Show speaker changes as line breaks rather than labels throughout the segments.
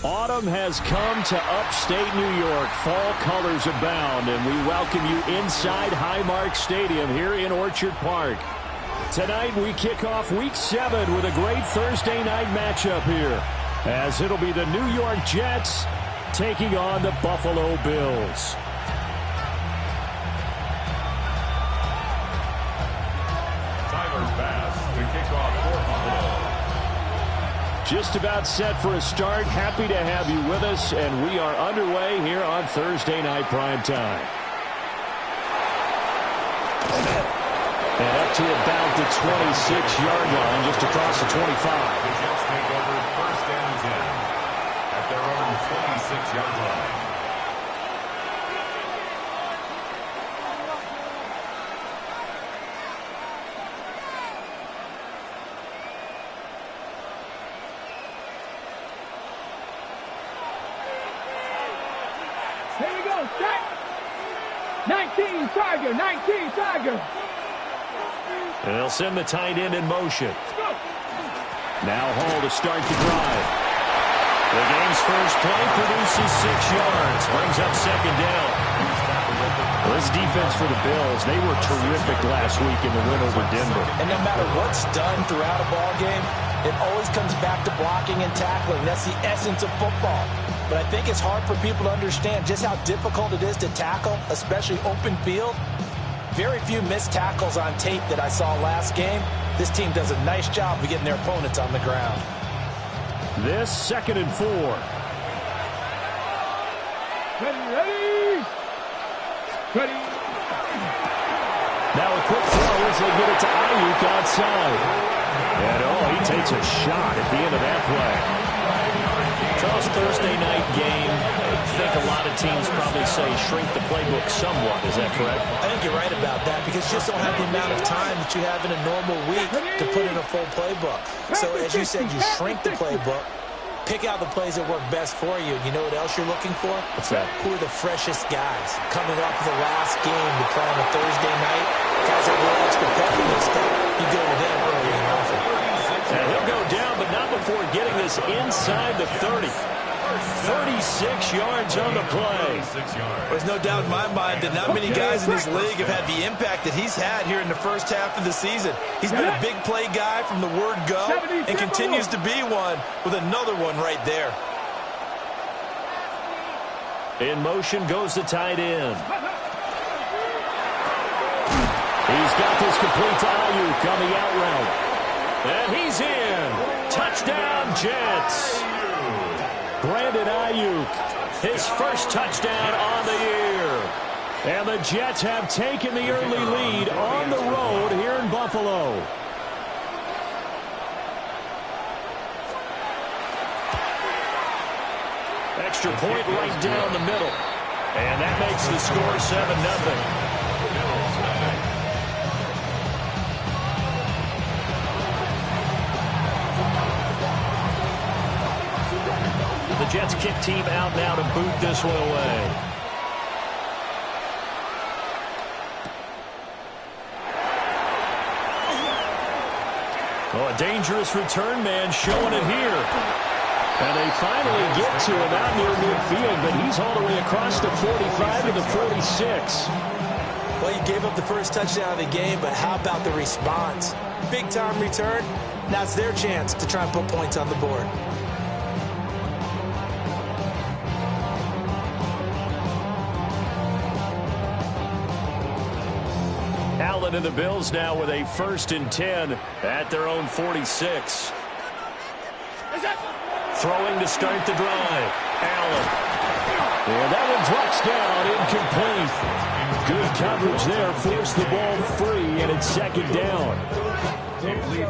Autumn has come to upstate New York. Fall colors abound, and we welcome you inside Highmark Stadium here in Orchard Park. Tonight we kick off Week 7 with a great Thursday night matchup here, as it'll be the New York Jets taking on the Buffalo Bills.
Tyler Bass to kick off for Buffalo.
Just about set for a start. Happy to have you with us, and we are underway here on Thursday Night Primetime. And up to about the 26-yard line, just across the 25.
The Jets take over 1st and 10 at their own 26-yard line.
Here we go, set. 19 Tiger, 19 Tiger.
And they'll send the tight end in motion. Now Hall to start the drive. The game's first play produces 6 yards. Brings up 2nd down. This defense for the Bills, they were terrific last week in the win over Denver.
And no matter what's done throughout a ball game, it always comes back to blocking and tackling. That's the essence of football. But I think it's hard for people to understand just how difficult it is to tackle, especially open field. Very few missed tackles on tape that I saw last game. This team does a nice job of getting their opponents on the ground.
This 2nd and 4.
Ready. Ready.
Now a quick throw as they get it to Ayuk outside. And he takes a shot at the end of that play.
Charles, Thursday night game, I think a lot of teams probably say shrink the playbook somewhat. Is that correct? I think you're right about that because you just don't have the amount of time that you have in a normal week to put in a full playbook. So as you said, you shrink the playbook, pick out the plays that work best for you. You know what else you're looking for?
What's that?
Who are the freshest guys coming off of the last game to play on a Thursday night? Guys that were extra peppy and stuff. You go to them early and often.
And he'll go down, but not before getting this inside the 30. 36 yards on the play.
There's no doubt in my mind that not many guys in this league have had the impact that he's had here in the first half of the season. He's been a big play guy from the word go and continues to be one with another one right there.
In motion goes the tight end. He's got this complete to Ayuk on the out route. And he's in. Touchdown, Jets. Brandon Ayuk, his first touchdown on the year. And the Jets have taken the early lead on the road here in Buffalo. Extra point right down the middle. And that makes the score 7-0. The Jets kick team out now to boot this one away. A dangerous return man showing it here. And they finally get to him out near midfield, but he's all the way across the 45 to the 46.
Well, you gave up the first touchdown of the game, but how about the response? Big-time return. Now it's their chance to try and put points on the board.
Allen and the Bills now with a 1st and 10 at their own 46. Throwing to start the drive. Allen. And that one drops down incomplete. Good coverage there. Forced the ball free, and it's 2nd down.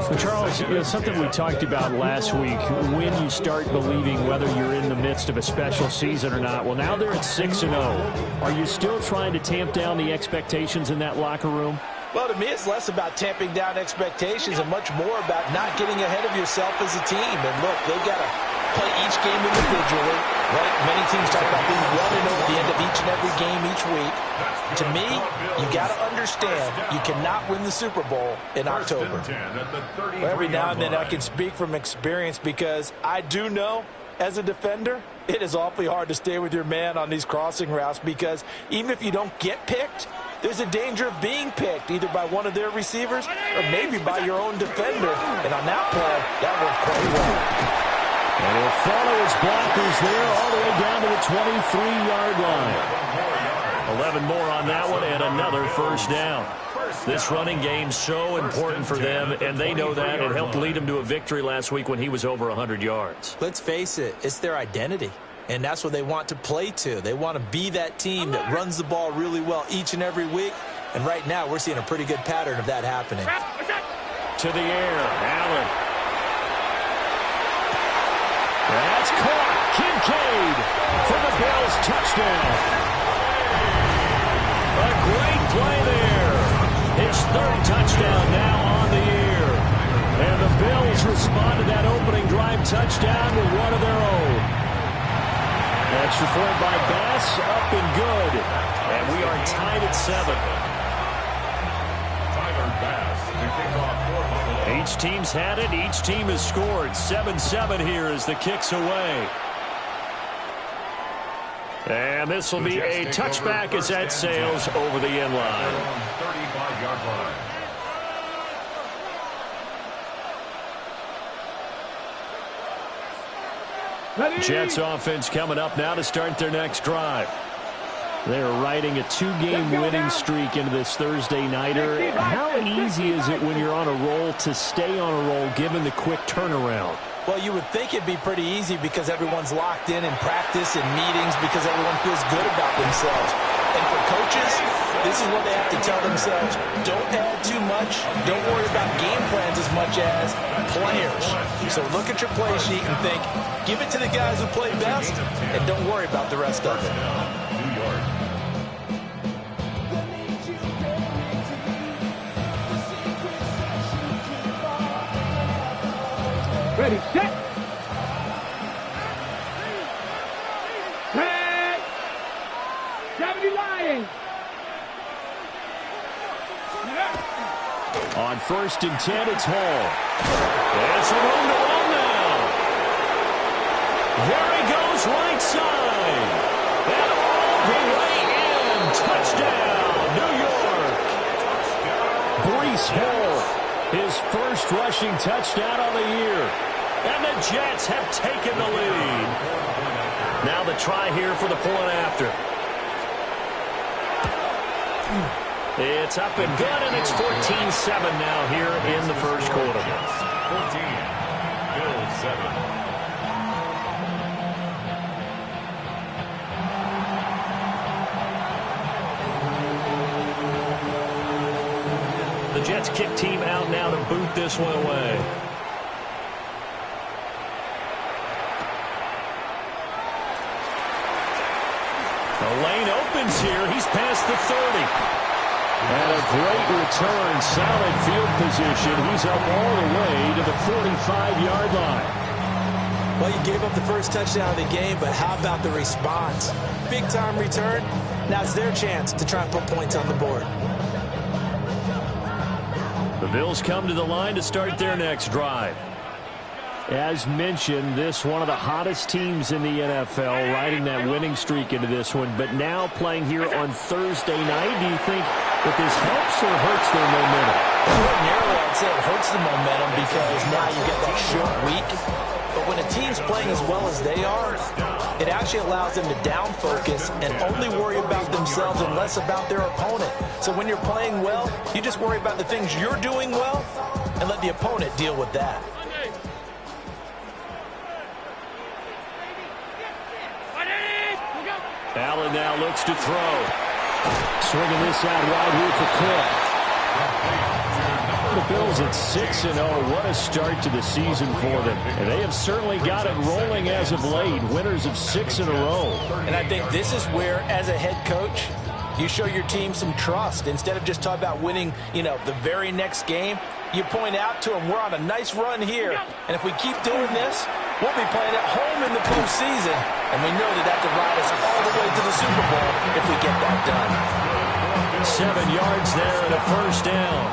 So Charles, something we talked about last week, when you start believing whether you're in the midst of a special season or not. Well, now they're at 6-0. Are you still trying to tamp down the expectations in that locker room?
Well, to me, it's less about tamping down expectations and much more about not getting ahead of yourself as a team. And look, they've got to play each game individually, right? Many teams talk about being 1-0 at the end of each and every game each week. To me, you got to understand you cannot win the Super Bowl in October. Well, every now and then I can speak from experience because I do know
as a defender, it is awfully hard to stay with your man on these crossing routes because even if you don't get picked, there's a danger of being picked either by one of their receivers or maybe by your own defender. And on that play, that worked quite well.
And he'll follow his blockers there all the way down to the 23-yard line. 11 more on that one and another first down. This running game's so important for them, and they know that. It helped lead them to a victory last week when he was over 100 yards.
Let's face it, it's their identity, and that's what they want to play to. They want to be that team that runs the ball really well each and every week, and right now we're seeing a pretty good pattern of that happening.
To the air, Allen. That's caught. Kincaid for the Bills touchdown. A great play there. His third touchdown now on the year. And the Bills respond to that opening drive touchdown with one of their own. Extra point by Bass, up and good. And we are tied at 7.
Tyler Bass to kick off for Buffalo.
Each team's had it. Each team has scored. 7-7 here as the kick's away. And this will be a touchback as that sails over the end line.
35-yard line.
Jets offense coming up now to start their next drive. They're riding a 2-game winning streak into this Thursday nighter. How easy is it when you're on a roll to stay on a roll given the quick turnaround?
Well, you would think it'd be pretty easy because everyone's locked in practice and meetings because everyone feels good about themselves. And for coaches, this is what they have to tell themselves. Don't add too much. Don't worry about game plans as much as players. So look at your play sheet and think, give it to the guys who play best, and don't worry about the rest of it.
New York.
Ready, set. Red. 70 Lions.
On 1st and 10, it's Hall. It's a room to run now. There he goes, right side. And all the way in. Touchdown, New York. Breece Hall, his first rushing touchdown of the year. And the Jets have taken the lead. Now the try here for the point after. It's up and good, and it's 14-7 now here in the first quarter.
14. Bills 7.
The Jets kick team out now to boot this one away. The lane opens here. He's past the 30. And a great return, solid field position. He's up all the way to the 45-yard line.
Well, you gave up the first touchdown of the game, but how about the response? Big-time return. Now it's their chance to try and put points on the board.
The Bills come to the line to start their next drive. As mentioned, this one of the hottest teams in the NFL, riding that winning streak into this one, but now playing here on Thursday night. Do you think that this helps or hurts their momentum?
Ordinarily, I'd say it hurts the momentum because now you get that short week. But when a team's playing as well as they are, it actually allows them to down focus and only worry about themselves and less about their opponent. So when you're playing well, you just worry about the things you're doing well and let the opponent deal with that.
Allen now looks to throw. Swinging this out wide here for Cook. The Bills at 6-0. What a start to the season for them. And they have certainly got it rolling as of late. Winners of 6 in a row.
And I think this is where, as a head coach, you show your team some trust. Instead of just talking about winning, the very next game, you point out to them, we're on a nice run here. And if we keep doing this, we'll be playing at home in the postseason. And we know that could ride us all the way to the Super Bowl if we get that done.
7 yards there and a first down.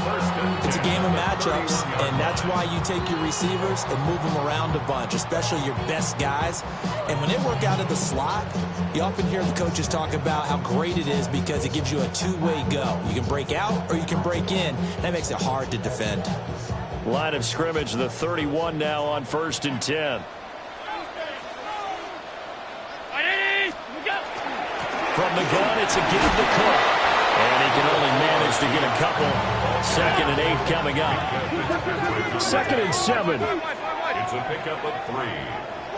First
It's a game of matchups, and that's why you take your receivers and move them around a bunch, especially your best guys. And when they work out of the slot, you often hear the coaches talk about how great it is because it gives you a two-way go. You can break out or you can break in. That makes it hard to defend.
Line of scrimmage, the 31 now on 1st and 10. From the gun, it's a give to Cook. And he can only manage to get a couple. 2nd and 8 coming up. 2nd and 7.
It's a pickup of 3.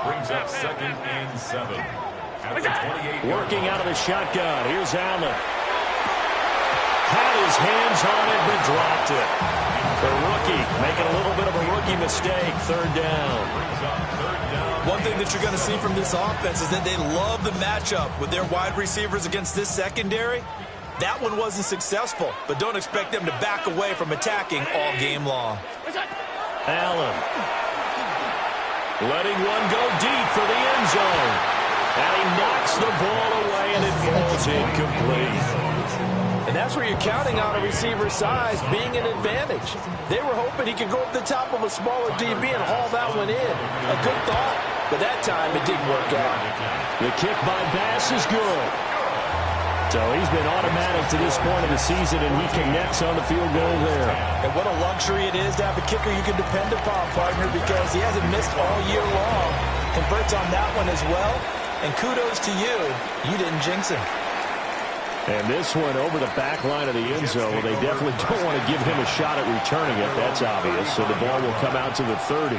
Brings up 2nd and 7. At the 28.
Working out of the shotgun. Here's Allen. Had his hands on it, but dropped it. The rookie making a little bit of a rookie mistake. 3rd down.
Brings up 3rd down.
One thing that you're going to see from this offense is that they love the matchup with their wide receivers against this secondary. That one wasn't successful, but don't expect them to back away from attacking all game long.
Allen. Letting one go deep for the end zone. And he knocks the ball away, and it falls incomplete.
And that's where you're counting on a receiver's size being an advantage. They were hoping he could go up the top of a smaller DB and haul that one in. A good thought, but that time it didn't work out.
The kick by Bass is good. So he's been automatic to this point of the season, and he connects on the field goal there.
And what a luxury it is to have a kicker you can depend upon, partner, because he hasn't missed all year long. Converts on that one as well. And kudos to you. You didn't jinx him.
And this one over the back line of the end zone. Well, they definitely don't want to give him a shot at returning it. That's obvious. So the ball will come out to the 30.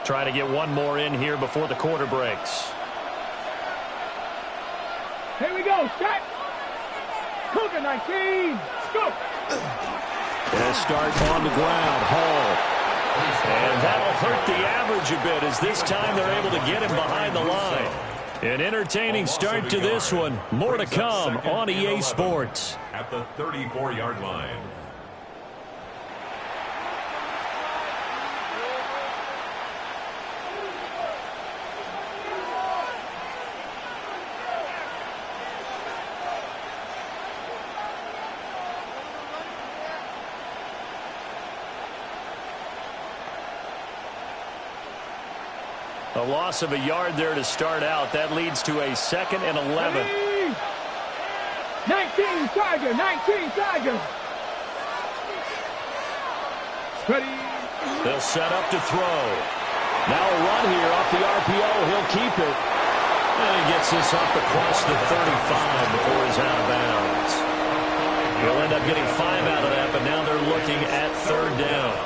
Try to get one more in here before the quarter breaks.
Here we go. Shot. Cougar 19. Go.
And a start on the ground. Hall. And that'll hurt the average a bit as this time they're able to get him behind the line. An entertaining start to this one. More to come on EA Sports.
At the 34-yard line.
A loss of a yard there to start out. That leads to a 2nd and 11.
19 Charger, 19 Charger. Ready.
They'll set up to throw. Now a run here off the RPO. He'll keep it. And he gets this up across the 35 before he's out of bounds. He'll end up getting 5 out of that, but now they're looking at 3rd down.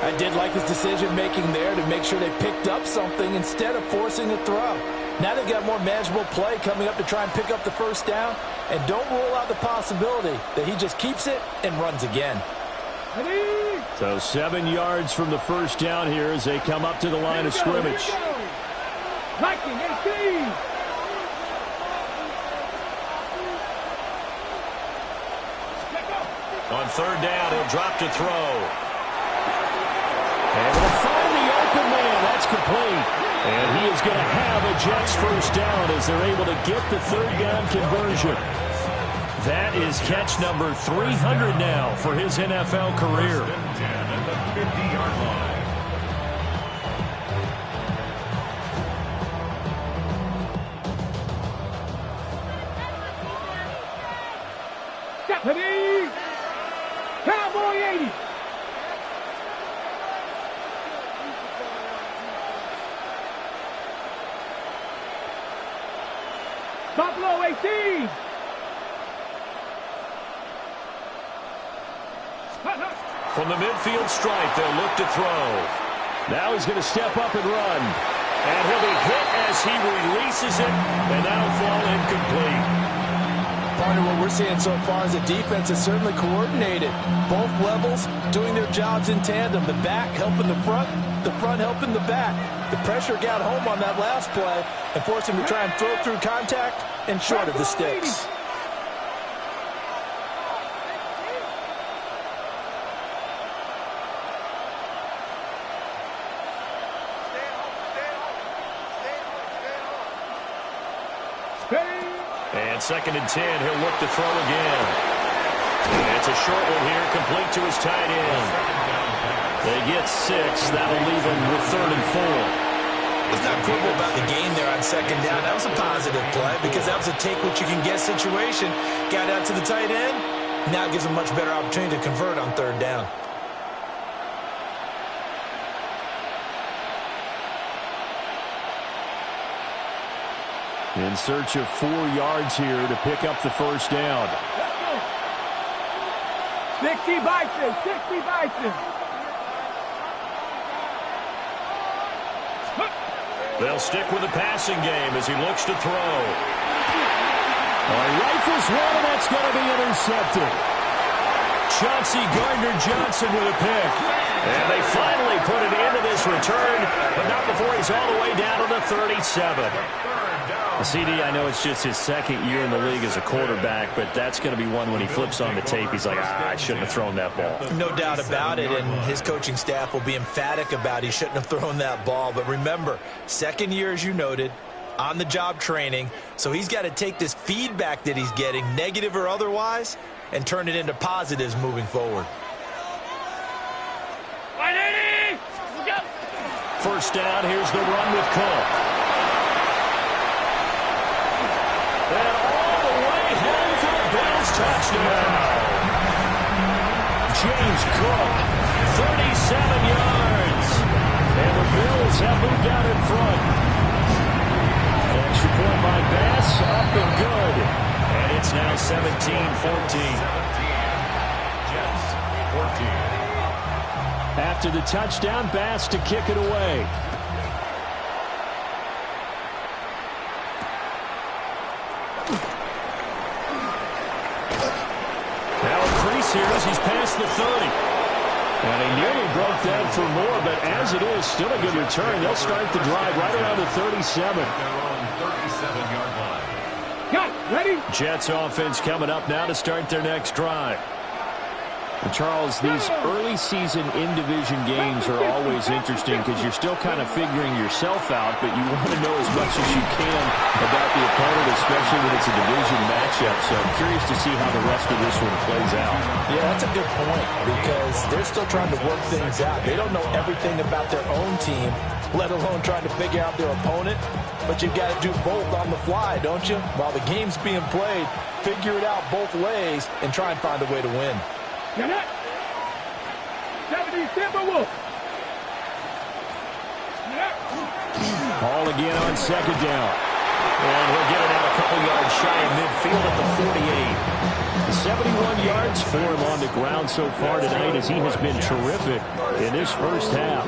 I did like his decision-making there to make sure they picked up something instead of forcing a throw. Now they've got more manageable play coming up to try and pick up the 1st down. And don't rule out the possibility that he just keeps it and runs again.
So 7 yards from the 1st down here as they come up to the line of scrimmage.
Viking 18.
On 3rd down, he'll drop to throw. And will find the open man. That's complete. And he is going to have a Jets 1st down as they're able to get the 3rd down conversion. That is catch number 300 now for his NFL career.
At the 50-yard line.
Stephanie. Cowboy 80. Buffalo 18.
From the midfield stripe, they'll look to throw. Now he's going to step up and run. And he'll be hit as he releases it, and that'll fall incomplete.
Part of what we're seeing so far is the defense is certainly coordinated. Both levels doing their jobs in tandem. The back helping the front helping the back. The pressure got home on that last play and forced him to try and throw through contact and short of the sticks.
And 2nd and 10, he'll look to throw again. And it's a short one here, complete to his tight end. They get 6. That'll leave them with 3rd and 4.
Let's not quibble about the gain there on 2nd down. That was a positive play because that was a take-what-you-can-get situation. Got out to the tight end. Now it gives them a much better opportunity to convert on 3rd down.
In search of 4 yards here to pick up the 1st down.
60 Bison, 60 Bison.
They'll stick with the passing game as he looks to throw. Rifles one, and that's going to be intercepted. Chauncey Gardner-Johnson with a pick. And they finally put it into this return, but not before he's all the way down to the 37. CD, I know it's just his 2nd year in the league as a quarterback, but that's going to be one when he flips on the tape, he's like, I shouldn't have thrown that ball.
No doubt about it, and his coaching staff will be emphatic about he shouldn't have thrown that ball. But remember, 2nd year, as you noted, on-the-job training, so he's got to take this feedback that he's getting, negative or otherwise, and turn it into positives moving forward.
1st down, here's the run with Cook. And all the way home for the Bills touchdown. James Cook, 37 yards. And the Bills have moved out in front. Extra point by Bass, up and good. And it's now 17-14.
Jets, 14.
After the touchdown, Bass to kick it away. Here as he's past the 30. And he nearly broke that for more, but as it is, still a good return. They'll start the drive right around the 37.
Their own 37-yard line.
Got ready?
Jets offense coming up now to start their next drive. And Charles, these early season in-division games are always interesting because you're still kind of figuring yourself out, but you want to know as much as you can about the opponent, especially when it's a division matchup. So I'm curious to see how the rest of this one plays out.
Yeah, that's a good point because they're still trying to work things out. They don't know everything about their own team, let alone trying to figure out their opponent. But you've got to do both on the fly, don't you? While the game's being played, figure it out both ways and try and find a way to win.
Get it. 70 Timberwolves.
Ball again on 2nd down. And he'll get it out a couple yards shy of midfield at the 48. 71 yards for him on the ground so far tonight as he has been terrific in this 1st half.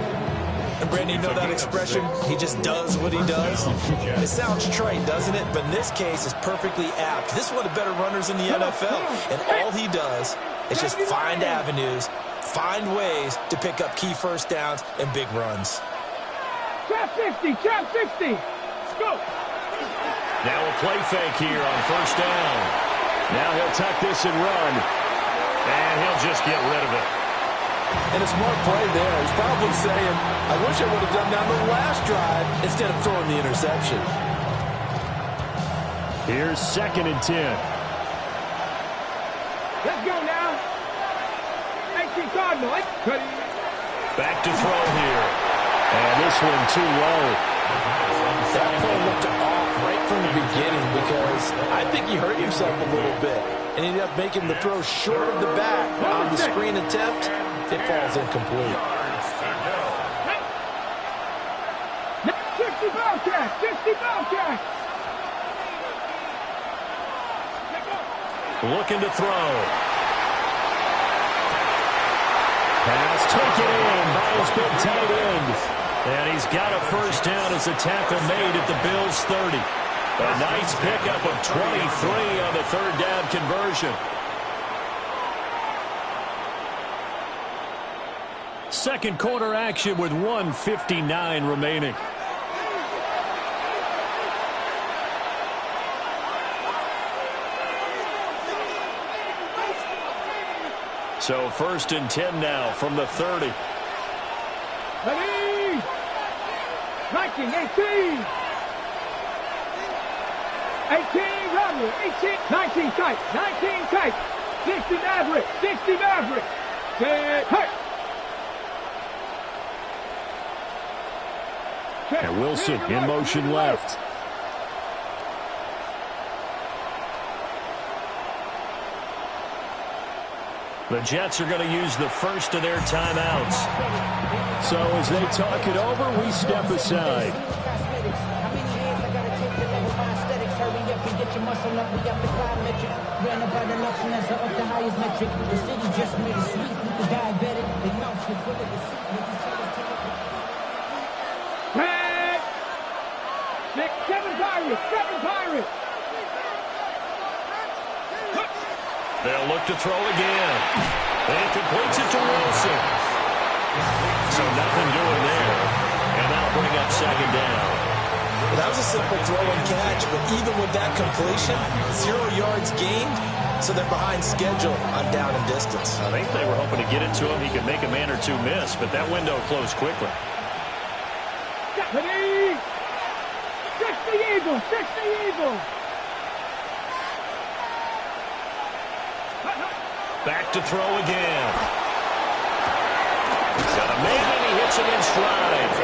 And Brandon, you know that expression? He just does what he does. It sounds trite, doesn't it? But in this case, it's perfectly apt. This is one of the better runners in the NFL. And all he does is just find avenues, find ways to pick up key 1st downs and big runs.
Trap 60, trap 60. Let's go.
Now a play fake here on 1st down. Now he'll tuck this and run. And he'll just get rid of it.
And a smart play there. He's probably saying, I wish I would have done that on the last drive instead of throwing the interception.
Here's 2nd and 10.
Let's go now. 18 Cardinal.
Back to throw here. And this one too low.
That play looked off right from the beginning because I think he hurt himself a little bit. And he ended up making the throw short of the back on the screen attempt. It falls incomplete.
60 Bobcats, 60 Bobcats.
Looking to throw. Pass taken in by his big tight end. And he's got a 1st down as the tackle made at the Bills' 30. A nice pickup of 23 on the 3rd down conversion. Second quarter action with 1:59 remaining. So 1st and 10 now from the 30.
Ready? 19, 18. 18 Robert, 18, 19 tight, 19 tight, 60 Maverick, 60 Maverick, 10 tight.
And Wilson in motion left. The Jets are going to use the first of their timeouts. So as they talk it over, we step aside.
Tag. 6, 7 Pirates, 7 Pirates.
They'll look to throw again. And completes it to Wilson. So nothing doing there. And that'll bring up second down.
Well, that was a simple throw and catch, but even with that completion, 0 yards gained, so they're behind schedule on down and distance.
I think they were hoping to get it to him. He could make a man or two miss, but that window closed quickly.
Stephanie! 60 Eagles, 60 Eagles.
Back to throw again. He's got a man and he hits him in stride.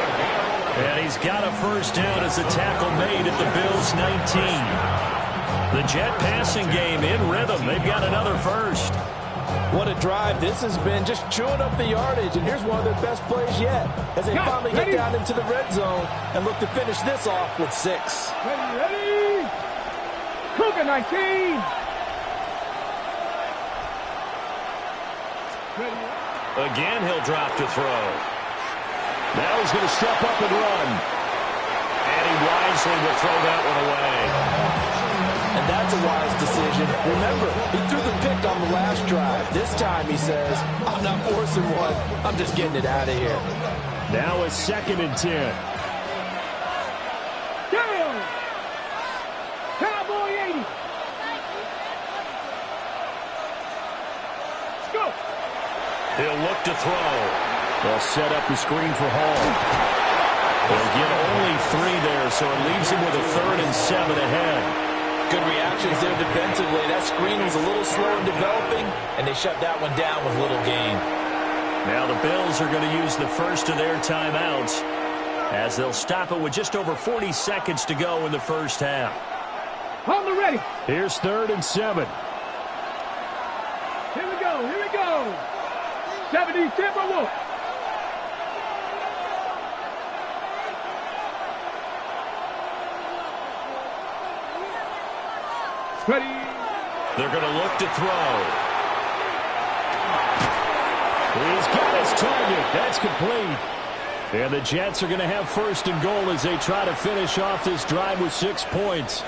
And he's got a first down as the tackle made at the Bills' 19. The Jet passing game in rhythm. They've got another first.
What a drive this has been, just chewing up the yardage, and here's one of their best plays yet as they finally get down into the red zone and look to finish this off with 6.
Ready. Cougar 19.
Again, he'll drop to throw. Now he's going to step up and run. And he wisely will throw that one away.
And that's a wise decision. Remember, he threw the pick on the last drive. This time he says, I'm not forcing one. I'm just getting it out of here.
Now a 2nd and 10.
Down. Cowboy 80. Let's go.
He'll look to throw. They'll set up the screen for Hall. They'll get only 3 there, so it leaves him with a 3rd and 7 ahead.
Good reactions there defensively. That screen was a little slow in developing, and they shut that one down with little gain.
Now the Bills are going to use the first of their timeouts as they'll stop it with just over 40 seconds to go in the first half.
On the ready.
Here's 3rd and 7.
Here we go. Here we go. 70 Timberwolves. Ready.
They're going to look to throw. He's got his target. That's complete. And the Jets are going to have 1st and goal as they try to finish off this drive with 6 points.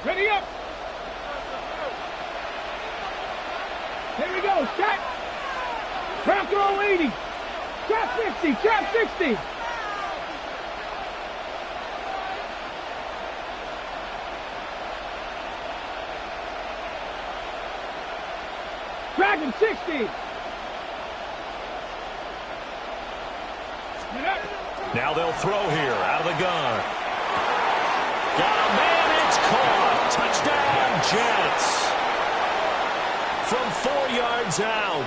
Ready up. Here we go. Set. Trap throw 80. Trap 50. Trap 60. Dragon 60.
Now they'll throw here out of the gun. Got a man. It's caught. Touchdown, Jets. From 4 yards out.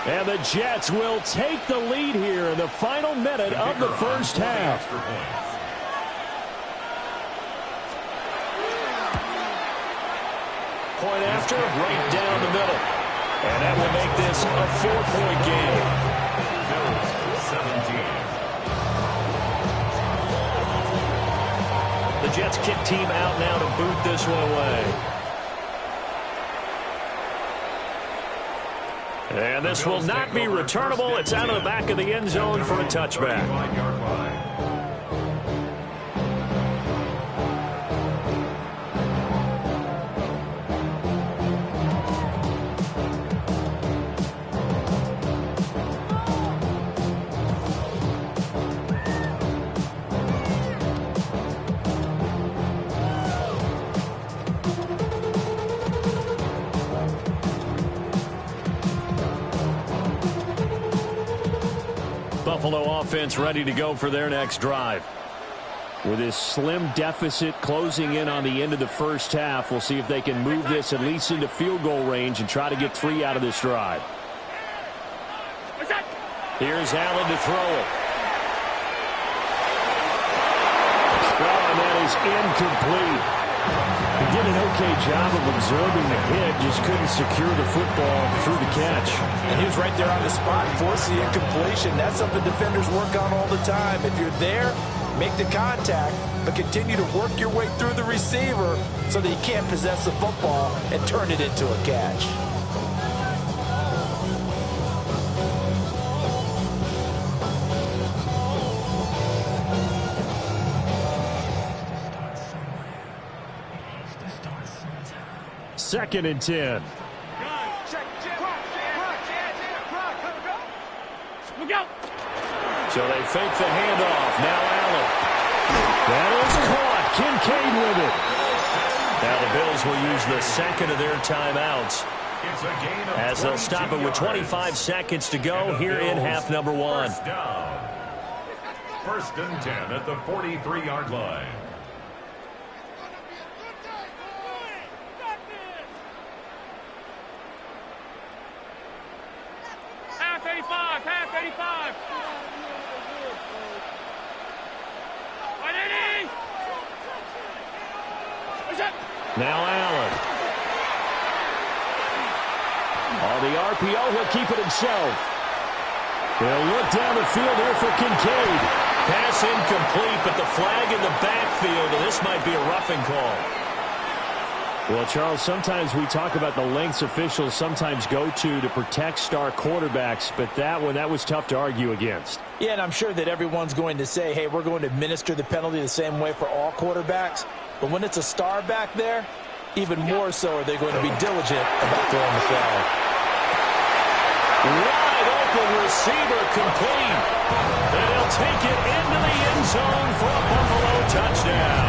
And the Jets will take the lead here in the final minute of the first half. Point after, right down the middle. And that will make this a 4-point game. The Jets kick team out now to boot this one away. And this will not be returnable. It's out of the back of the end zone for a touchback. Buffalo offense ready to go for their next drive. With this slim deficit closing in on the end of the first half, we'll see if they can move this at least into field goal range and try to get 3 out of this drive. Here's Allen to throw it. Well, and that is incomplete. He did an okay job of absorbing the hit, just couldn't secure the football through the catch.
And he was right there on the spot, forcing the incompletion. That's something defenders work on all the time. If you're there, make the contact, but continue to work your way through the receiver so that he can't possess the football and turn it into a catch.
Second and 10. So they fake the handoff. Now Allen. That is caught. Kincaid with it. Now the Bills will use the second of their timeouts as they'll stop it with 25 seconds to go here in half number 1.
First and 10 at the 43-yard line.
Half 85.
Now Allen. On the RPO, he'll keep it himself. He'll look down the field here for Kincaid.
Pass incomplete, but the flag in the backfield, and this might be a roughing call.
Well, Charles, sometimes we talk about the lengths officials sometimes go to protect star quarterbacks, but that was tough to argue against.
Yeah, and I'm sure that everyone's going to say, hey, we're going to administer the penalty the same way for all quarterbacks. But when it's a star back there, even more so are they going to be diligent about throwing the flag.
Wide open receiver complete. And he'll take it into the end zone for a Buffalo touchdown.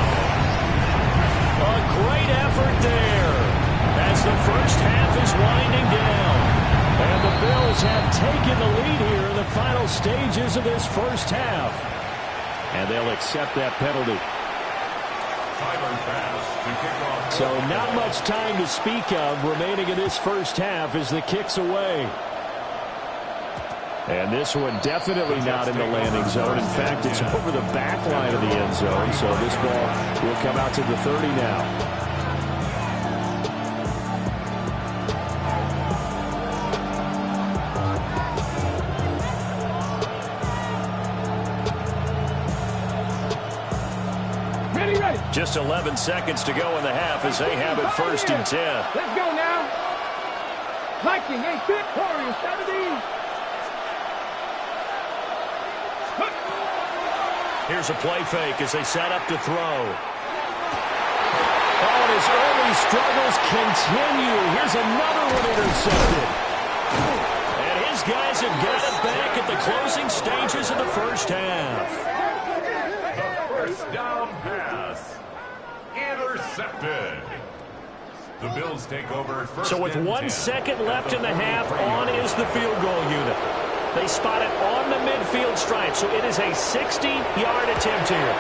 A great effort there as the first half is winding down.
And the Bills have taken the lead here in the final stages of this first half. And they'll accept that penalty. So not much time to speak of remaining in this first half as the kick's away. And this one definitely not in the landing zone. In fact, it's over the back line of the end zone. So this ball will come out to the 30 now. Just 11 seconds to go in the half as they have it first and 10.
Let's go now. Viking, hey, victorious, 17.
Here's a play fake as they set up to throw.
Oh, and his early struggles continue. Here's another one intercepted.
And his guys have got it back at the closing stages of the first half.
The first down pass. Intercepted. The Bills take over first.
So with 1 second left in the half, on is the field goal unit. They spot it on the midfield stripe, so it is a 60-yard attempt here.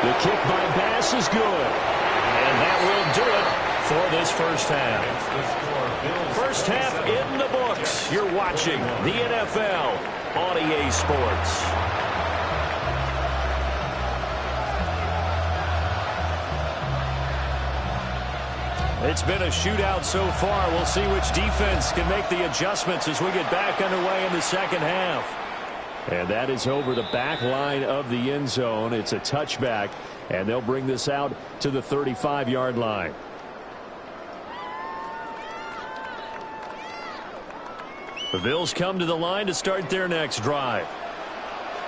The kick by Bass is good.
And that will do it for this first half. First half in the books. You're watching the NFL on EA Sports. It's been a shootout so far. We'll see which defense can make the adjustments as we get back underway in the second half.
And that is over the back line of the end zone. It's a touchback, and they'll bring this out to the 35-yard line. The Bills come to the line to start their next drive.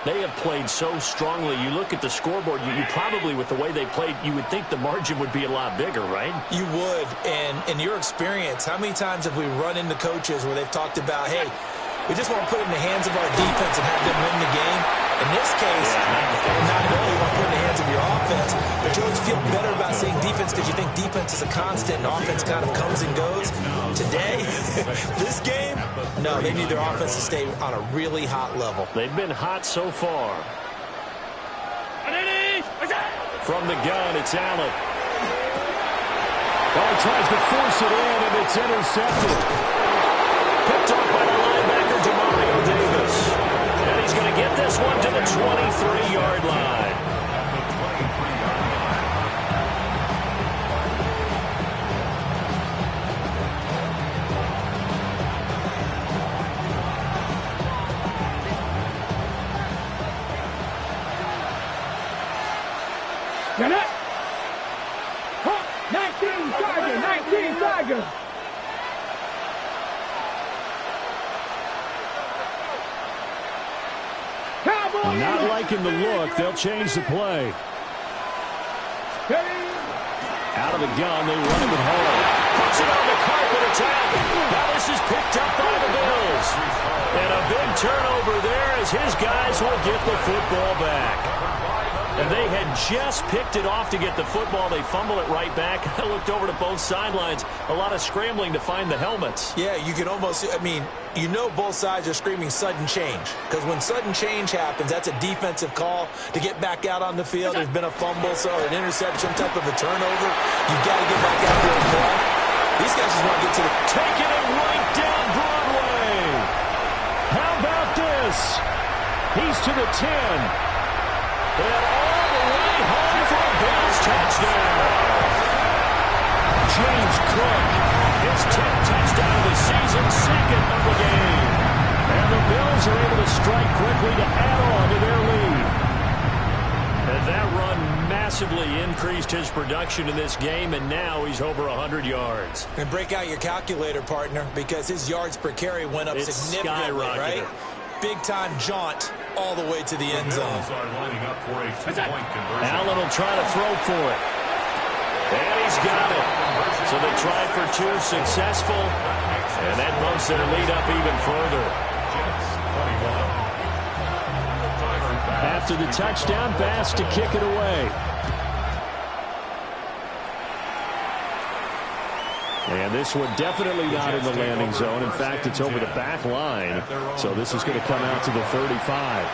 They have played so strongly. You look at the scoreboard, you probably, with the way they played, you would think the margin would be a lot bigger, right?
You would. And in your experience, how many times have we run into coaches where they've talked about, hey, We just want to put it in the hands of our defense and have them win the game. In this case, not only you want to put it in the hands of your offense, but you always feel better about saying defense because you think defense is a constant and offense kind of comes and goes. Today, this game, no, they need their offense to stay on a really hot level.
They've been hot so far. From the gun, it's Allen. Ball tries to force it in, and it's intercepted. Picked off by the linebacker, Demario Davis. And he's going to get this one to the 23-yard line.
Get it! 19 Tiger! Cowboy!
Not liking the look. They'll change the play. Out of the gun, they run him at home. Puts it on the carpet attack. Now this is picked up by the Bills. And a big turnover there as his guys will get the football back. And they had just picked it off to get the football. They fumble it right back. I looked over to both sidelines. A lot of scrambling to find the helmets.
Yeah, you can almost, you know both sides are screaming sudden change. Because when sudden change happens, that's a defensive call to get back out on the field. There's been a fumble, so an interception, type of a turnover. You've got to get back out there and play. These guys just want to get to the...
Taking it right down Broadway. How about this? He's to the 10. And all the way home for a Bills touchdown. James Cook, his 10th touchdown of the season, second of the game. And the Bills are able to strike quickly to add on to their lead. And that run massively increased his production in this game, and now he's over 100 yards.
And break out your calculator, partner, because his yards per carry went up significantly, right? Big-time jaunt all the way to the end zone.
Allen will try to throw for it. And he's got it. So they tried for two, successful. And that bumps their lead up even further. After the touchdown, Bass to kick it away. And this one definitely not in the landing zone. In fact, it's over the back line. So this is going to come out to the 35.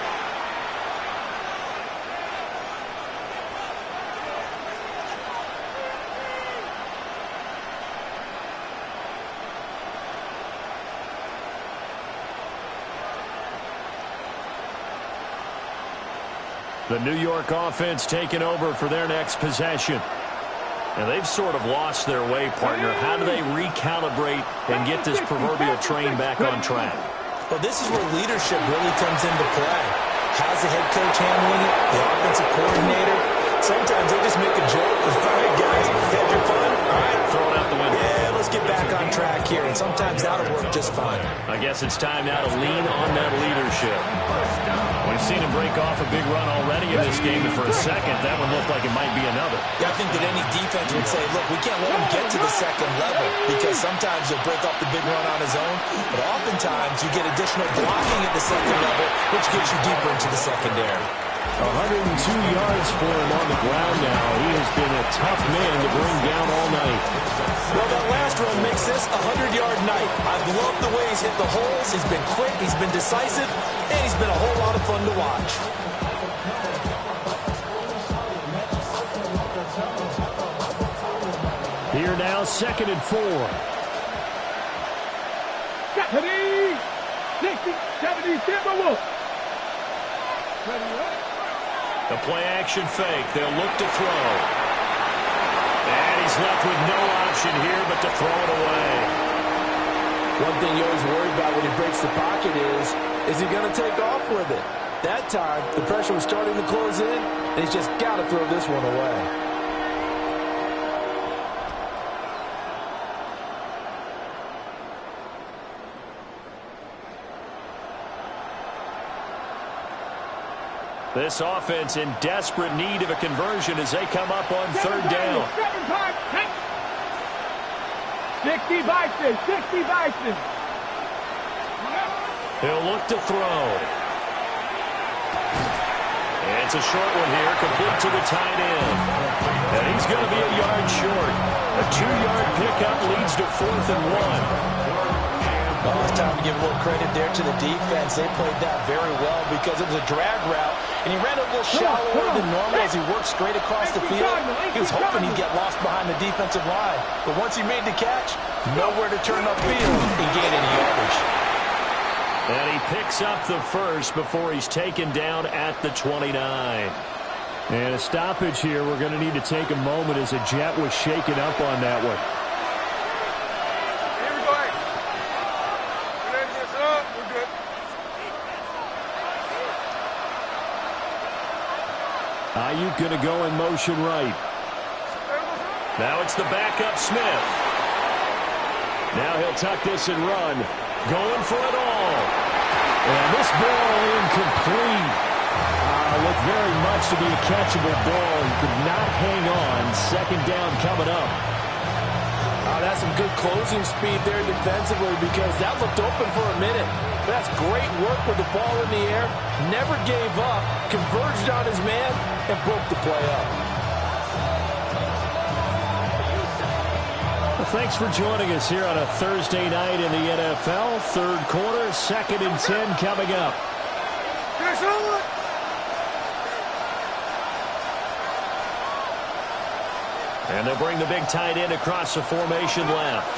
The New York offense taking over for their next possession. And they've sort of lost their way, partner. How do they recalibrate and get this proverbial train back on track?
Well, this is where leadership really comes into play. How's the head coach handling it? The offensive coordinator? Sometimes they just make a joke. All right, guys, had your fun? All right,
throw it out the window.
Yeah, let's get back on track here. And sometimes that'll work just fine.
I guess it's time now to lean on that leadership. We've seen him break off a big run already in this game, and for a second, that one looked like it might be another.
Yeah, I think that any defense would say, look, we can't let him get to the second level, because sometimes he'll break off the big run on his own, but oftentimes you get additional blocking at the second level, which gets you deeper into the secondary.
102 yards for him on the ground now. He has been a tough man to bring down all night.
Well, that last run makes this a 100-yard night. I've loved the way he's hit the holes. He's been quick, he's been decisive, and he's been a whole lot of fun to watch.
Here now, 2nd and 4.
70, Timberwolves.
The play-action fake. They'll look to throw. And he's left with no option here but to throw it away.
One thing you always worry about when he breaks the pocket is he going to take off with it? That time, the pressure was starting to close in, and he's just got to throw this one away.
This offense in desperate need of a conversion as they come up on 3rd down.
60 Bison.
He'll look to throw. And it's a short one here, complete to the tight end. And he's going to be a yard short. A 2-yard pickup leads to 4th and 1.
Well, it's time to give a little credit there to the defense. They played that very well because it was a drag route, and he ran a little shallower than normal as he worked straight across the field. He was hoping he'd get lost behind the defensive line, but once he made the catch, nowhere to turn upfield and gain any yardage.
And he picks up the first before he's taken down at the 29. And a stoppage here. We're going to need to take a moment as a Jet was shaken up on that one. Ayuk going to go in motion right. Now it's the backup Smith. Now he'll tuck this and run. Going for it all. And this ball incomplete. Looked very much to be a catchable ball. He could not hang on. 2nd down coming up.
That's some good closing speed there defensively because that looked open for a minute. That's great work with the ball in the air. Never gave up. Converged on his man and broke the play up.
Well, thanks for joining us here on a Thursday night in the NFL. 3rd quarter, 2nd and 10 coming up. And they'll bring the big tight end across the formation left.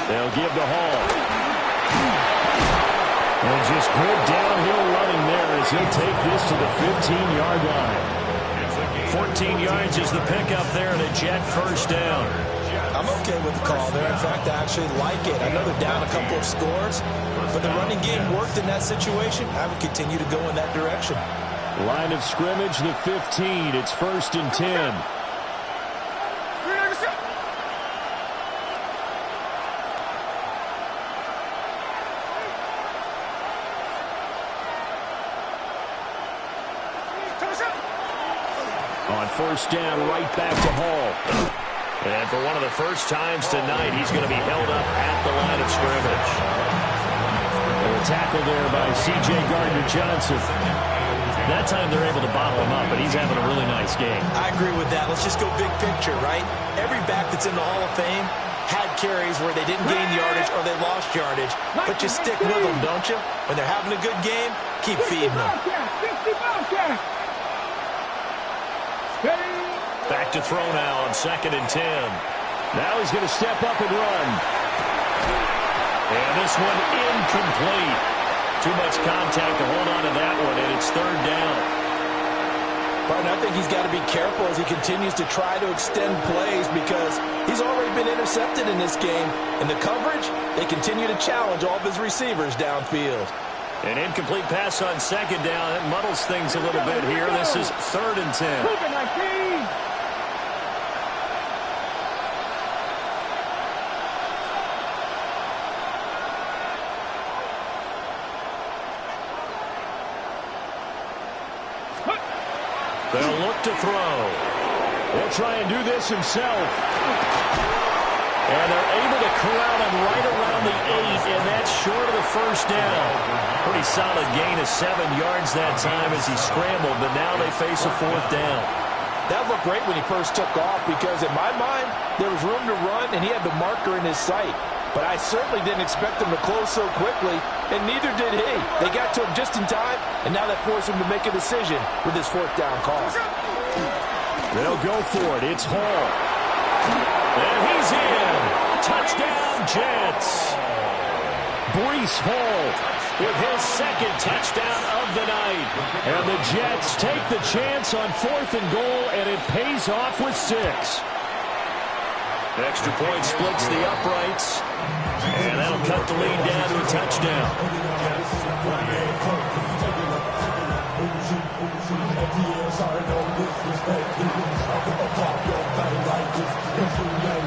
They'll give to Hall. And just good downhill running there as he'll take this to the 15-yard line. 14 yards is the pickup there and a Jet 1st down.
I'm okay with the call there. In fact, I actually like it. I know they're down a couple of scores, but the running game worked in that situation. I would continue to go in that direction.
Line of scrimmage, the 15. It's 1st and 10. On 1st down, right back to Hall. And for one of the first times tonight, he's going to be held up at the line of scrimmage. And a tackle there by C.J. Gardner-Johnson. That time they're able to bottle him up, but he's having a really nice game.
I agree with that. Let's just go big picture, right? Every back that's in the Hall of Fame had carries where they didn't gain yardage or they lost yardage. But you stick with them, don't you? When they're having a good game, keep feeding them.
Back to throw now on 2nd and 10. Now he's going to step up and run. And this one incomplete. Too much contact to hold on to that one, and it's 3rd down.
But I think he's got to be careful as he continues to try to extend plays because he's already been intercepted in this game. In the coverage, they continue to challenge all of his receivers downfield.
An incomplete pass on 2nd down. That muddles things a little bit here. This is 3rd and 10. They'll look to throw. He'll try and do this himself. And they're able to corral him right around the 8, and that's short of the 1st down. Pretty solid gain of 7 yards that time as he scrambled, but now they face a 4th down.
That looked great when he first took off because in my mind, there was room to run, and he had the marker in his sight. But I certainly didn't expect him to close so quickly, and neither did he. They got to him just in time, and now that forced him to make a decision with his 4th down call.
They'll go for it. It's Hall. And he's in. Touchdown, Jets. Breece Hall with his 2nd touchdown of the night. And the Jets take the chance on 4th and goal, and it pays off with 6. Extra point splits the uprights, and that'll cut the lead down to a touchdown.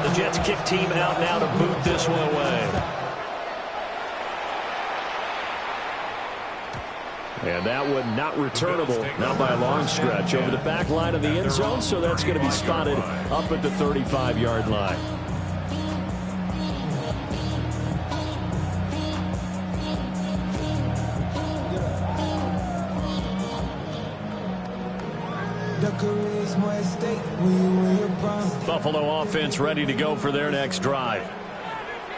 The Jets kick team out now to boot this one away. And that one not returnable, not by a long stretch, over the back line of the end zone, so that's going to be spotted up at the 35-yard line. Buffalo offense ready to go for their next drive.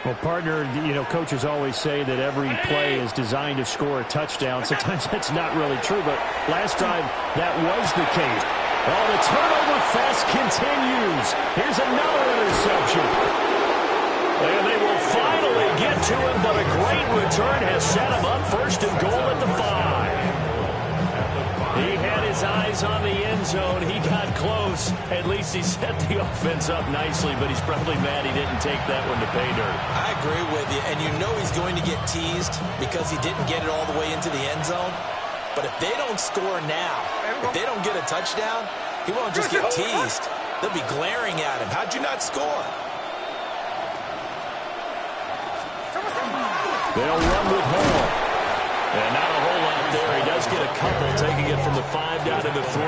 Well, partner, coaches always say that every play is designed to score a touchdown. Sometimes that's not really true, but last drive, that was the case. Oh, the turnover fest continues. Here's another interception. And they will finally get to him, but a great return has set him up first and goal at the 5. He had his eyes on the end zone. He got close. At least he set the offense up nicely, but he's probably mad he didn't take that one to pay dirt.
I agree with you, and you know he's going to get teased because he didn't get it all the way into the end zone. But if they don't score now, if they don't get a touchdown, he won't just get teased. They'll be glaring at him. How'd you not score?
They'll run with Hall. And not a whole lot there. He does get a couple, taking it from the 5 down to the 3.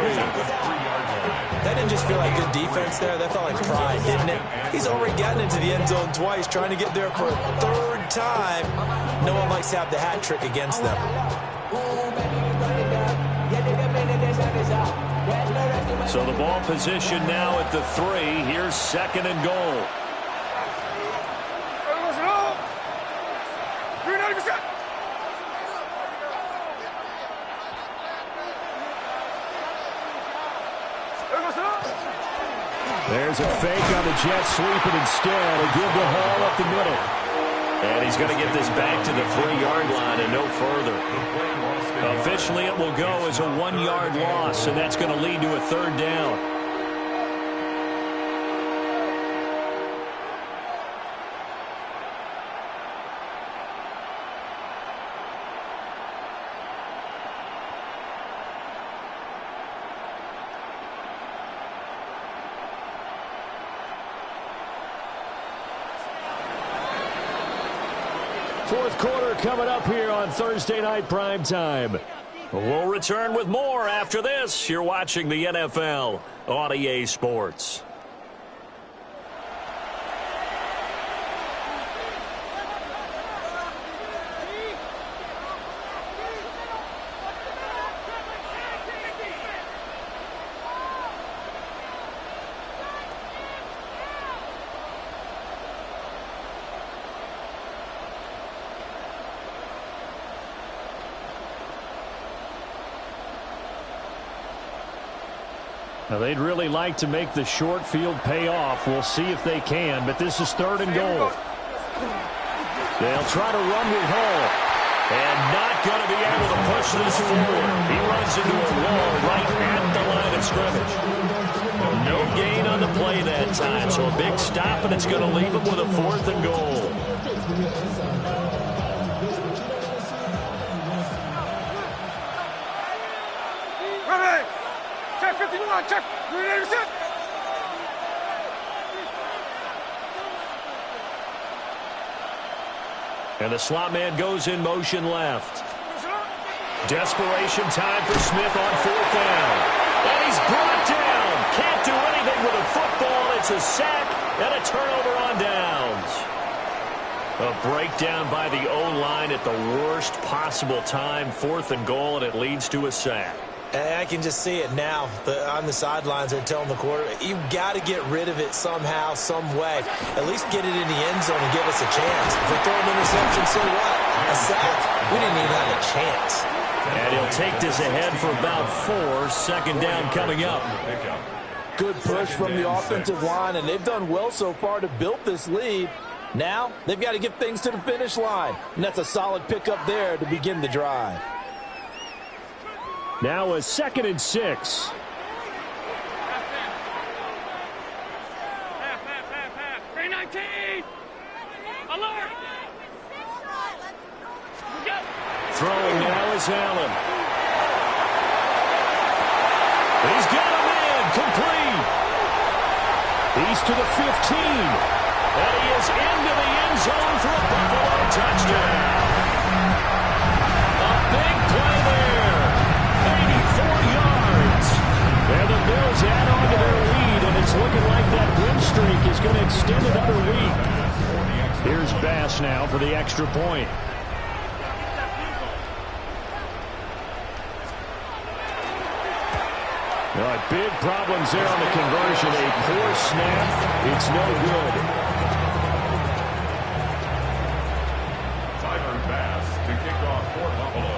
That didn't just feel like good defense there. That felt like pride, didn't it? He's already gotten into the end zone twice, trying to get there for a 3rd time. No one likes to have the hat trick against them.
So the ball position now at the 3. Here's 2nd and goal. There's a fake on the jet sweep, and instead a give to Hall up the middle. And he's going to get this back to the 3-yard line and no further. Officially, it will go as a 1-yard loss, and that's going to lead to a 3rd down. Fourth quarter coming up here on Thursday Night Primetime. We'll return with more after this. You're watching the NFL on EA Sports. Now, they'd really like to make the short field pay off. We'll see if they can, but this is 3rd and goal. They'll try to run with Hall. And not going to be able to push this forward. He runs into a wall right at the line of scrimmage. No gain on the play that time, so a big stop, and it's going to leave him with a 4th and goal.
Check.
And the slot man goes in motion left. Desperation time for Smith on 4th down. And he's brought down. Can't do anything with a football. It's a sack and a turnover on downs. A breakdown by the O-line at the worst possible time. 4th and goal, and it leads to a sack.
I can just see it now. On the sidelines, they're telling the quarterback, you've got to get rid of it somehow, some way. At least get it in the end zone and give us a chance. If we throw an interception, so what? A sack? We didn't even have a chance.
And he'll take this ahead for about 4. 2nd down coming up.
Good push from the offensive line, and they've done well so far to build this lead. Now, they've got to get things to the finish line. And that's a solid pickup there to begin the drive.
Now a 2nd and 6.
Alert!
Throwing now is Allen. He's got him in, complete. He's to the 15. And he is into the end zone for a Buffalo touchdown. A big play there. 84 yards. And the Bills add on to their lead, and it's looking like that win streak is going to extend another week. Here's Bass now for the extra point. Big problems there on the conversion. A poor snap. It's no good.
Tyler Bass to kick off for Buffalo.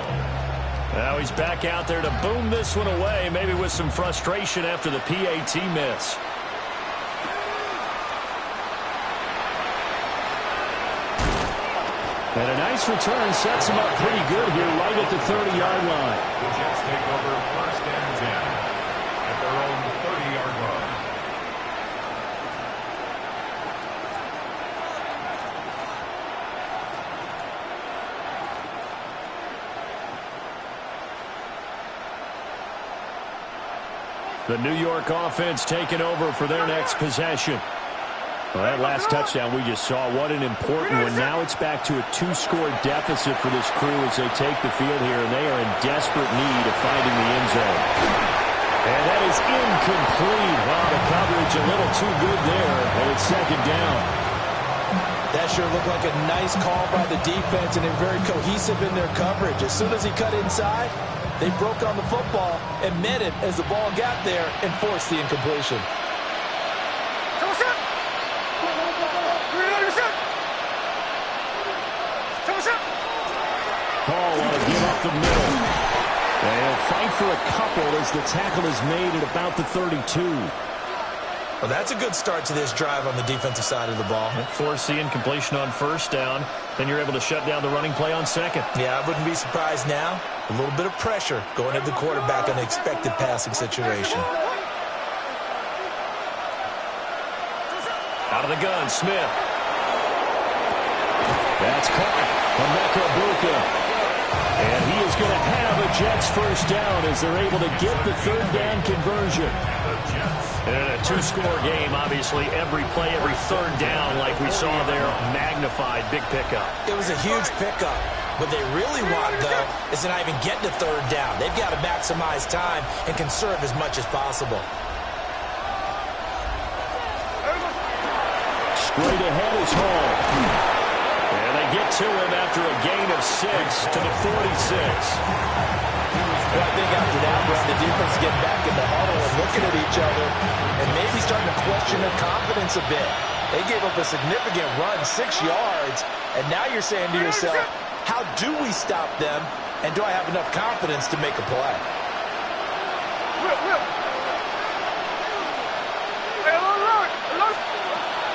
Now he's back out there to boom this one away, maybe with some frustration after the PAT miss. And a nice return sets him up pretty good here right at the 30-yard line.
The Jets take over 1st and 10 at their own 30-yard line.
The New York offense taking over for their next possession. Well, that last touchdown we just saw, what an important one. Now it's back to a 2-score deficit for this crew as they take the field here, and they are in desperate need of finding the end zone. And that is incomplete. Wow, the coverage a little too good there, and it's 2nd down.
That sure looked like a nice call by the defense, and they're very cohesive in their coverage. As soon as he cut inside, they broke on the football and met it as the ball got there and forced the incompletion.
Paul want to give up the middle. They'll fight for a couple as the tackle is made at about the 32.
Well, that's a good start to this drive on the defensive side of the ball.
Force the incompletion on 1st down. Then you're able to shut down the running play on 2nd.
Yeah, I wouldn't be surprised now. A little bit of pressure going at the quarterback in an expected passing situation.
Out of the gun, Smith. That's caught. Emeka Egbuka. And he is going to have a Jets 1st down as they're able to get the 3rd down conversion. And a 2-score game, obviously. Every play, every 3rd down, like we saw there, magnified. Big pickup.
It was a huge pickup. What they really want, though, is to not even get to 3rd down. They've got to maximize time and conserve as much as possible.
Straight ahead is Hall. And they get to him after a gain of 6 to the 46.
Well, I think after that run, the defense getting back in the huddle and looking at each other and maybe starting to question their confidence a bit. They gave up a significant run, 6 yards, and now you're saying to yourself, how do we stop them, and do I have enough confidence to make a play?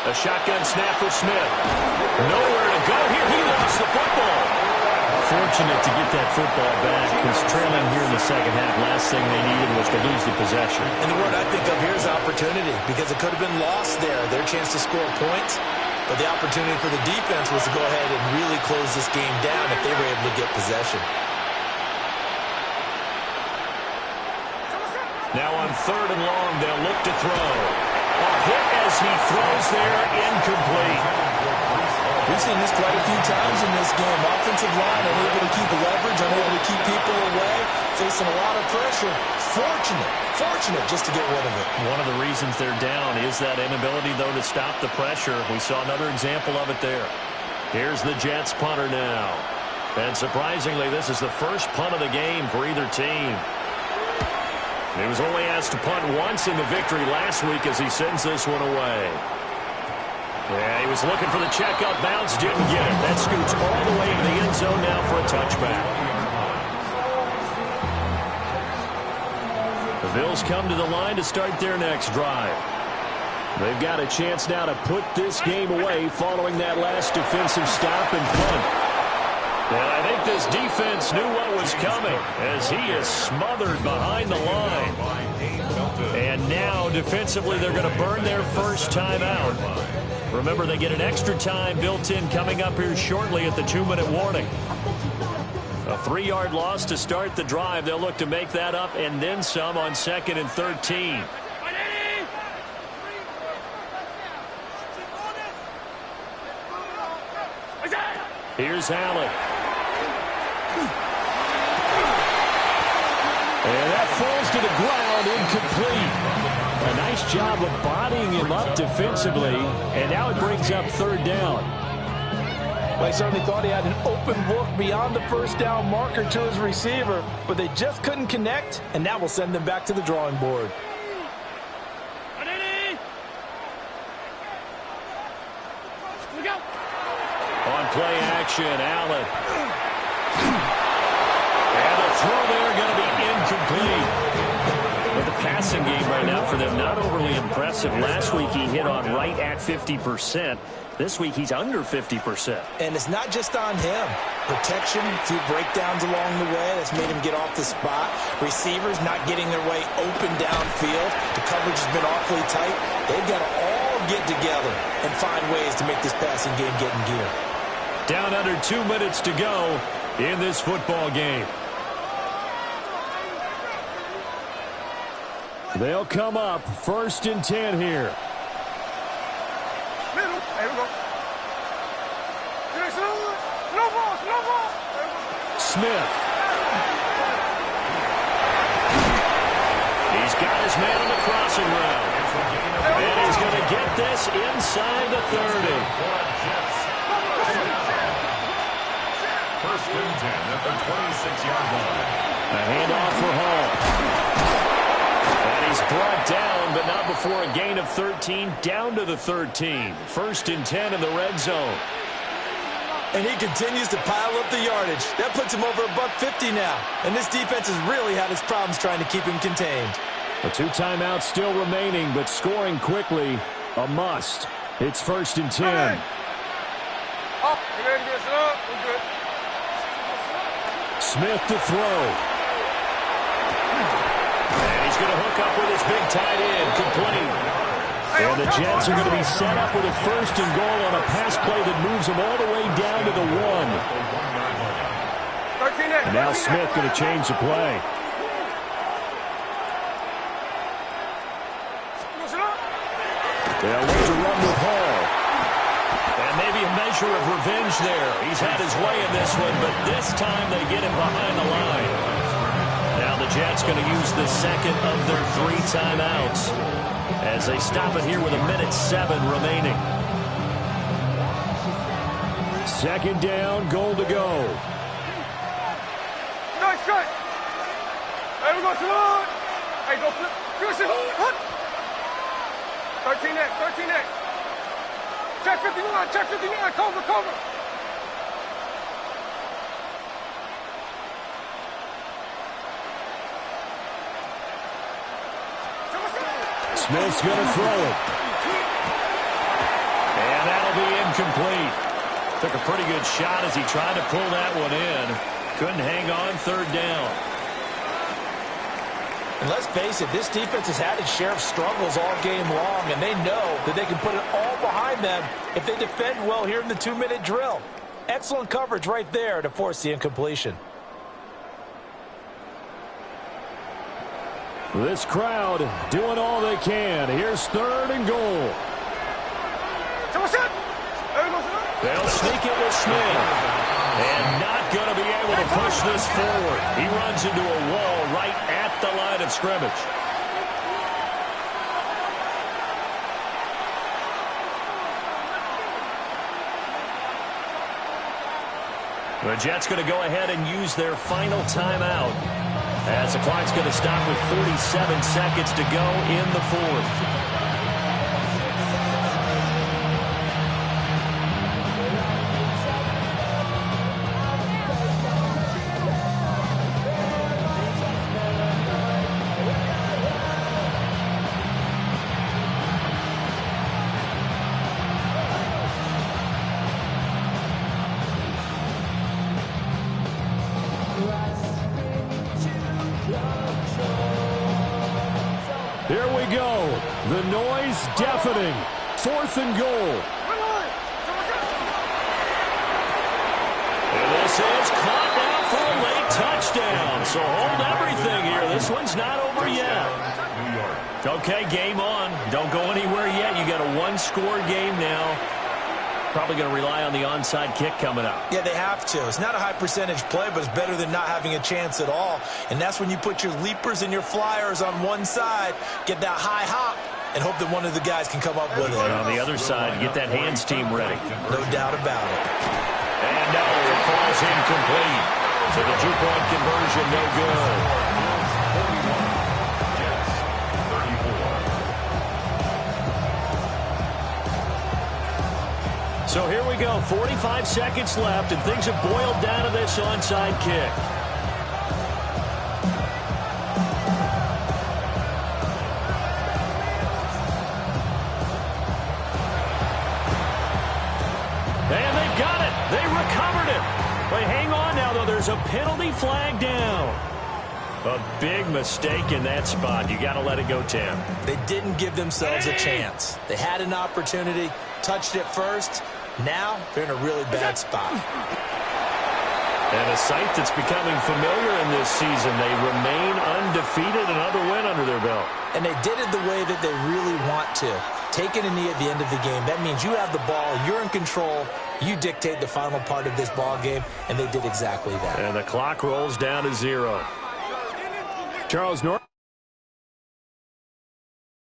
A shotgun snap for Smith. Nowhere to go here. He lost the football. Fortunate to get that football back because trailing here in the 2nd half, last thing they needed was to lose the possession.
And the word I think of here is opportunity because it could have been lost there, their chance to score points. But the opportunity for the defense was to go ahead and really close this game down if they were able to get possession.
Now on 3rd and long, they'll look to throw. A hit as he throws there, incomplete.
We've seen this quite a few times in this game. Offensive line unable to keep leverage, unable to keep people away, facing a lot of pressure. Fortunate just to get rid of it.
One of the reasons they're down is that inability, though, to stop the pressure. We saw another example of it there. Here's the Jets punter now. And surprisingly, this is the first punt of the game for either team. He was only asked to punt once in the victory last week as he sends this one away. Yeah, he was looking for the checkup bounce, didn't get it. That scoots all the way into the end zone now for a touchback. The Bills come to the line to start their next drive. They've got a chance now to put this game away following that last defensive stop and punt. And I think this defense knew what was coming as he is smothered behind the line. And now defensively they're going to burn their first time out. Remember, they get an extra time built in coming up here shortly at the 2-minute warning. A 3-yard loss to start the drive. They'll look to make that up and then some on 2nd and 13. Here's Allen. And that falls to the ground, incomplete. A nice job of bodying him up defensively, and now it brings up 3rd down.
Well, he certainly thought he had an open look beyond the first down marker to his receiver, but they just couldn't connect, and that will send them back to the drawing board.
On play action, Allen. And the throw there going to be incomplete. But the passing game right now for them, not overly impressive. Last week he hit on right at 50%. This week he's under 50%.
And it's not just on him. Protection, a few breakdowns along the way. That's made him get off the spot. Receivers not getting their way open downfield. The coverage has been awfully tight. They've got to all get together and find ways to make this passing game get in gear.
Down under 2 minutes to go in this football game. They'll come up 1st and 10 here.
Middle. There we go. No ball.
Smith. He's got his man on the crossing route. And he's going to get this inside the 30.
1st and 10 at the 26-yard line.
A handoff for Hall. And he's brought down, but not before a gain of 13, down to the 13. 1st and 10 in the red zone.
And he continues to pile up the yardage. That puts him over $150 now. And this defense has really had its problems trying to keep him contained.
A 2 timeouts still remaining, but scoring quickly, a must. It's 1st and 10.
Up. You ready to get set up? We're good.
Smith to throw. And he's going to hook up with his big tight end, complete. And the Jets are going to be set up with a 1st and goal on a pass play that moves them all the way down to the 1. And now Smith going to change the play. They'll look to run with Hall. And maybe a measure of revenge there. He's had his way in this one, but this time they get him behind the line. Now the Jets going to use the second of their 3 timeouts as they stop it here with 1:07 remaining. 2nd down, goal to go.
Nice cut. Hey, we go to the Hey, go flip. Finish it. Hook. 13 next. Check 59. Cover.
Smith's going to throw it. And that'll be incomplete. Took a pretty good shot as he tried to pull that one in. Couldn't hang on 3rd down.
And let's face it, this defense has had its share of struggles all game long, and they know that they can put it all behind them if they defend well here in the 2-minute drill. Excellent coverage right there to force the incompletion.
This crowd doing all they can. Here's 3rd and goal. They'll sneak it with Smith. And not going to be able to push this forward. He runs into a wall right at the line of scrimmage. The Jets going to go ahead and use their final timeout as the clock's going to stop with 47 seconds to go in the 4th. Here we go. The noise deafening. 4th and goal. And this is caught now for a late touchdown. So hold everything here. This one's not over yet. Okay, game on. Don't go anywhere yet. You got a 1-score game now. Probably going to rely on the onside kick coming up.
Yeah, they have to. It's not a high percentage play, but it's better than not having a chance at all. And that's when you put your leapers and your flyers on one side, get that high hop, and hope that one of the guys can come up with it.
And on the other side, get that hands team ready.
No doubt about it.
And no, it falls incomplete. So the two-point conversion, no good. So here we go, 45 seconds left, and things have boiled down to this onside kick. And they've got it. They recovered it. But hang on now, though. There's a penalty flag down. A big mistake in that spot. You got to let it go, Tim.
They didn't give themselves a chance. They had an opportunity, touched it first. Now they're in a really bad spot.
And a sight that's becoming familiar in this season. They remain undefeated, another win under their belt.
And they did it the way that they really want to. Taking a knee at the end of the game. That means you have the ball, you're in control, you dictate the final part of this ball game, and they did exactly that.
And the clock rolls down to 0. Charles North.